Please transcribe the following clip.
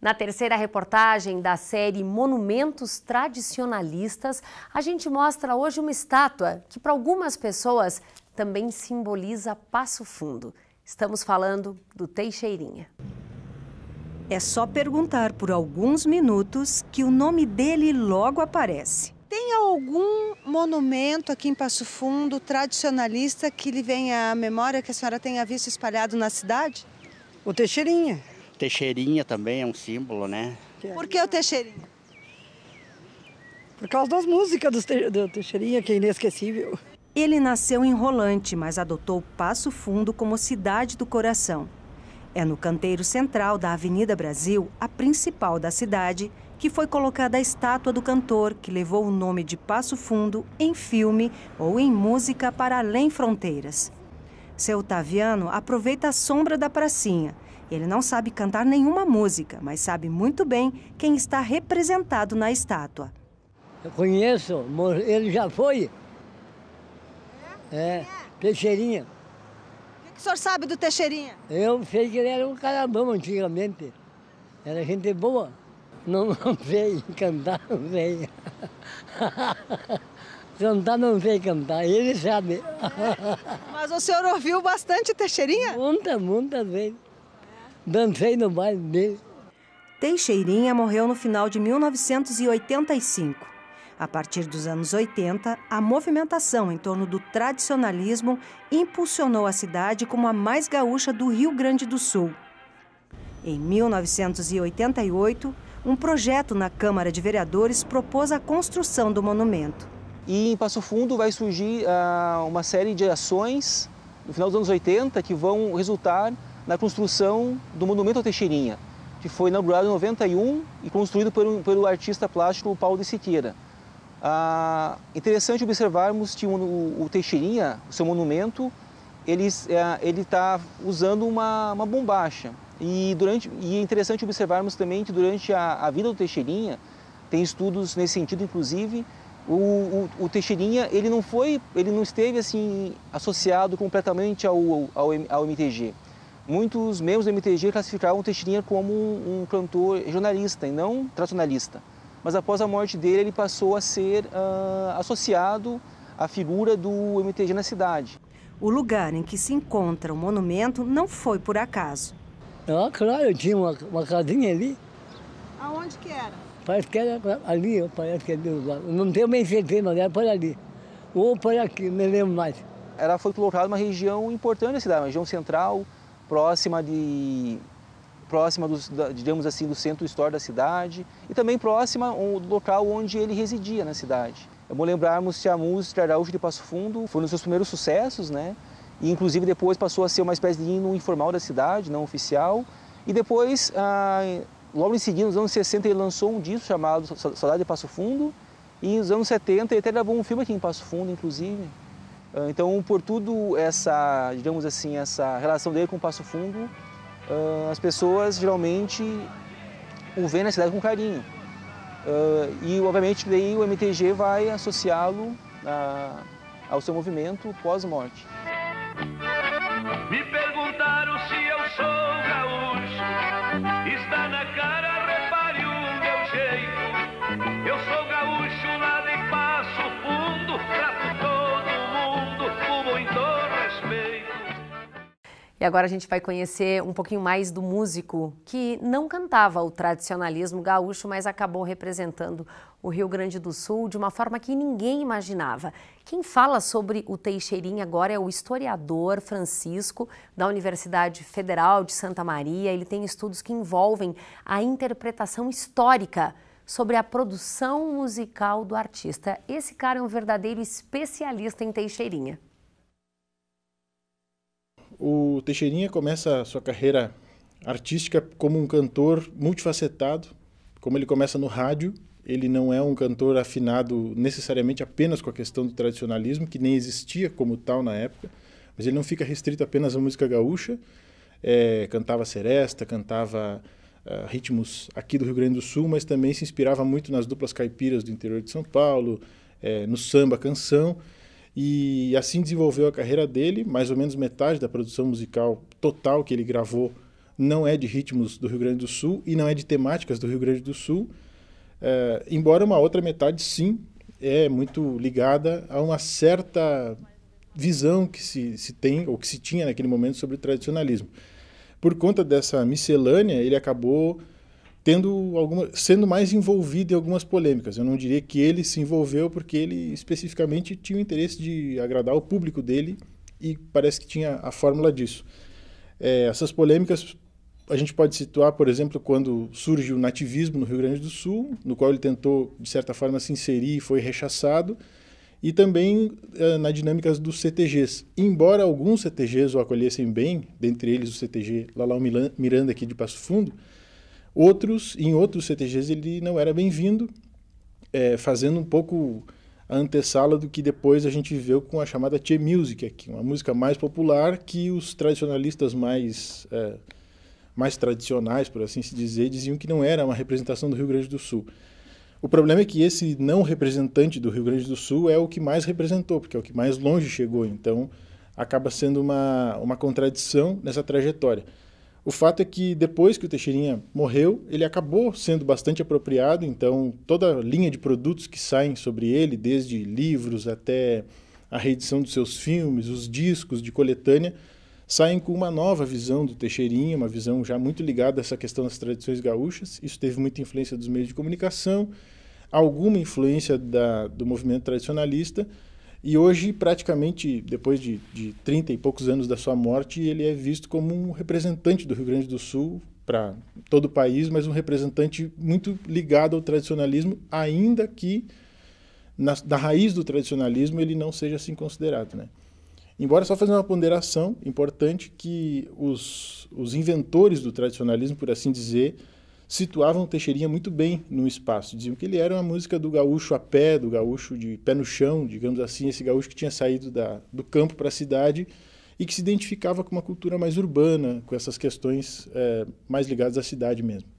Na terceira reportagem da série Monumentos Tradicionalistas, a gente mostra hoje uma estátua que para algumas pessoas também simboliza Passo Fundo. Estamos falando do Teixeirinha. É só perguntar por alguns minutos que o nome dele logo aparece. Tem algum monumento aqui em Passo Fundo tradicionalista que lhe venha à memória, que a senhora tenha visto espalhado na cidade? O Teixeirinha. Teixeirinha também é um símbolo, né? Por que o Teixeirinha? Por causa das músicas do Teixeirinha, que é inesquecível. Ele nasceu em Rolante, mas adotou Passo Fundo como cidade do coração. É no canteiro central da Avenida Brasil, a principal da cidade, que foi colocada a estátua do cantor, que levou o nome de Passo Fundo em filme ou em música para além fronteiras. Seu Otaviano aproveita a sombra da pracinha. Ele não sabe cantar nenhuma música, mas sabe muito bem quem está representado na estátua. Eu conheço, ele já foi. Teixeirinha. O que o senhor sabe do Teixeirinha? Eu sei que ele era um cara bom antigamente. Era gente boa. Não sei cantar, não sei. Cantar não sei cantar, ele sabe. Mas o senhor ouviu bastante Teixeirinha? Muitas vezes. Dancei no baile dele. Teixeirinha morreu no final de 1985. A partir dos anos 80, a movimentação em torno do tradicionalismo impulsionou a cidade como a mais gaúcha do Rio Grande do Sul. Em 1988, um projeto na Câmara de Vereadores propôs a construção do monumento. E em Passo Fundo vai surgir uma série de ações no final dos anos 80 que vão resultar na construção do Monumento ao Teixeirinha, que foi inaugurado em 91 e construído pelo artista plástico Paulo de Siqueira. Interessante observarmos que o Teixeirinha, o seu monumento, ele está usando uma bombacha. E é interessante observarmos também que durante a vida do Teixeirinha, tem estudos nesse sentido, inclusive, o Teixeirinha ele não esteve assim associado completamente ao MTG. Muitos membros do MTG classificavam o Teixeirinha como um cantor regionalista e não tradicionalista. Mas após a morte dele, ele passou a ser associado à figura do MTG na cidade. O lugar em que se encontra o monumento não foi por acaso. Claro, eu tinha uma casinha ali. Aonde que era? Parece que era ali, parece que é ali. Não tenho bem certeza, mas era por ali. Ou por aqui, não lembro mais. Ela foi colocada numa região importante da cidade, uma região central, próxima digamos assim, do centro histórico da cidade e também próxima do local onde ele residia na cidade. É bom lembrarmos que a música gaúcha de Passo Fundo foi um dos seus primeiros sucessos, né? E inclusive depois passou a ser uma espécie de hino informal da cidade, não oficial. E depois, logo em seguida, nos anos 60, ele lançou um disco chamado Saudade de Passo Fundo. E nos anos 70 ele até gravou um filme aqui em Passo Fundo, inclusive. Então, por tudo digamos assim, essa relação dele com Passo Fundo, as pessoas geralmente o veem na cidade com carinho. E, obviamente, daí o MTG vai associá-lo ao seu movimento pós-morte. Me perguntaram se eu sou gaúcho, está na cara, repare o meu jeito. Eu sou gaúcho lá de Passo Fundo, trato todo mundo com muito respeito. E agora a gente vai conhecer um pouquinho mais do músico que não cantava o tradicionalismo gaúcho, mas acabou representando o Rio Grande do Sul de uma forma que ninguém imaginava. Quem fala sobre o Teixeirinha agora é o historiador Francisco, da Universidade Federal de Santa Maria. Ele tem estudos que envolvem a interpretação histórica sobre a produção musical do artista. Esse cara é um verdadeiro especialista em Teixeirinha. O Teixeirinha começa a sua carreira artística como um cantor multifacetado. Como ele começa no rádio, ele não é um cantor afinado necessariamente apenas com a questão do tradicionalismo, que nem existia como tal na época, mas ele não fica restrito apenas à música gaúcha. Cantava seresta, cantava ritmos aqui do Rio Grande do Sul, mas também se inspirava muito nas duplas caipiras do interior de São Paulo, no samba, canção. E assim desenvolveu a carreira dele. Mais ou menos metade da produção musical total que ele gravou não é de ritmos do Rio Grande do Sul e não é de temáticas do Rio Grande do Sul, embora uma outra metade, sim, é muito ligada a uma certa visão que se tem, ou que se tinha naquele momento, sobre o tradicionalismo. Por conta dessa miscelânea, ele acabou sendo mais envolvido em algumas polêmicas. Eu não diria que ele se envolveu, porque ele especificamente tinha o interesse de agradar o público dele e parece que tinha a fórmula disso. Essas polêmicas a gente pode situar, por exemplo, quando surge o nativismo no Rio Grande do Sul, no qual ele tentou, de certa forma, se inserir e foi rechaçado, e também na dinâmica dos CTGs. Embora alguns CTGs o acolhessem bem, dentre eles o CTG Lalau Miranda, aqui de Passo Fundo, em outros CTGs ele não era bem-vindo, fazendo um pouco a antessala do que depois a gente viveu com a chamada Che Music, aqui, uma música mais popular que os tradicionalistas mais tradicionais, por assim se dizer, diziam que não era uma representação do Rio Grande do Sul. O problema é que esse não representante do Rio Grande do Sul é o que mais representou, porque é o que mais longe chegou, então acaba sendo uma contradição nessa trajetória. O fato é que depois que o Teixeirinha morreu, ele acabou sendo bastante apropriado, então toda a linha de produtos que saem sobre ele, desde livros até a reedição dos seus filmes, os discos de coletânea, saem com uma nova visão do Teixeirinha, uma visão já muito ligada a essa questão das tradições gaúchas. Isso teve muita influência dos meios de comunicação, alguma influência do movimento tradicionalista, e hoje, praticamente, depois de 30 e poucos anos da sua morte, ele é visto como um representante do Rio Grande do Sul para todo o país, mas um representante muito ligado ao tradicionalismo, ainda que da raiz do tradicionalismo ele não seja assim considerado, né? Embora, só fazer uma ponderação importante, que os inventores do tradicionalismo, por assim dizer, situavam o Teixeirinha muito bem no espaço. Diziam que ele era uma música do gaúcho a pé, do gaúcho de pé no chão, digamos assim, esse gaúcho que tinha saído do campo para a cidade e que se identificava com uma cultura mais urbana, com essas questões mais ligadas à cidade mesmo.